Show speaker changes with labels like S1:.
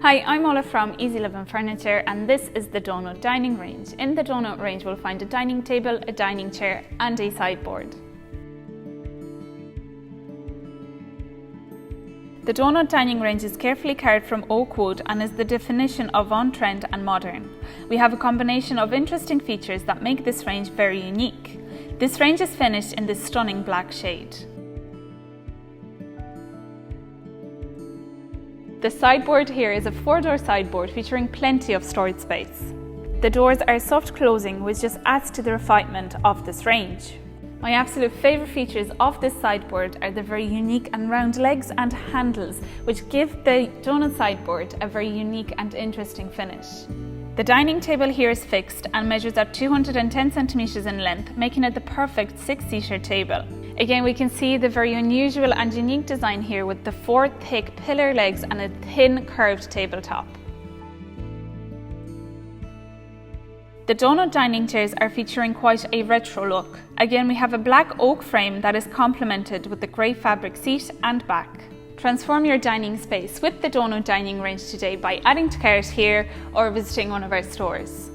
S1: Hi, I'm Ola from Easy Living Furniture and this is the Donut Dining Range. In the Donut Range we'll find a dining table, a dining chair and a sideboard. The Donut Dining Range is carefully carved from oak wood and is the definition of on-trend and modern. We have a combination of interesting features that make this range very unique. This range is finished in this stunning black shade. The sideboard here is a 4-door sideboard featuring plenty of storage space. The doors are soft closing, which just adds to the refinement of this range. My absolute favourite features of this sideboard are the very unique and round legs and handles, which give the donut sideboard a very unique and interesting finish. The dining table here is fixed and measures at 210 centimeters in length, making it the perfect 6-seater table. Again, we can see the very unusual and unique design here with the 4 thick pillar legs and a thin curved tabletop. The donut dining chairs are featuring quite a retro look. Again, we have a black oak frame that is complemented with the grey fabric seat and back. Transform your dining space with the Donut Dining Range today by adding to cart here or visiting one of our stores.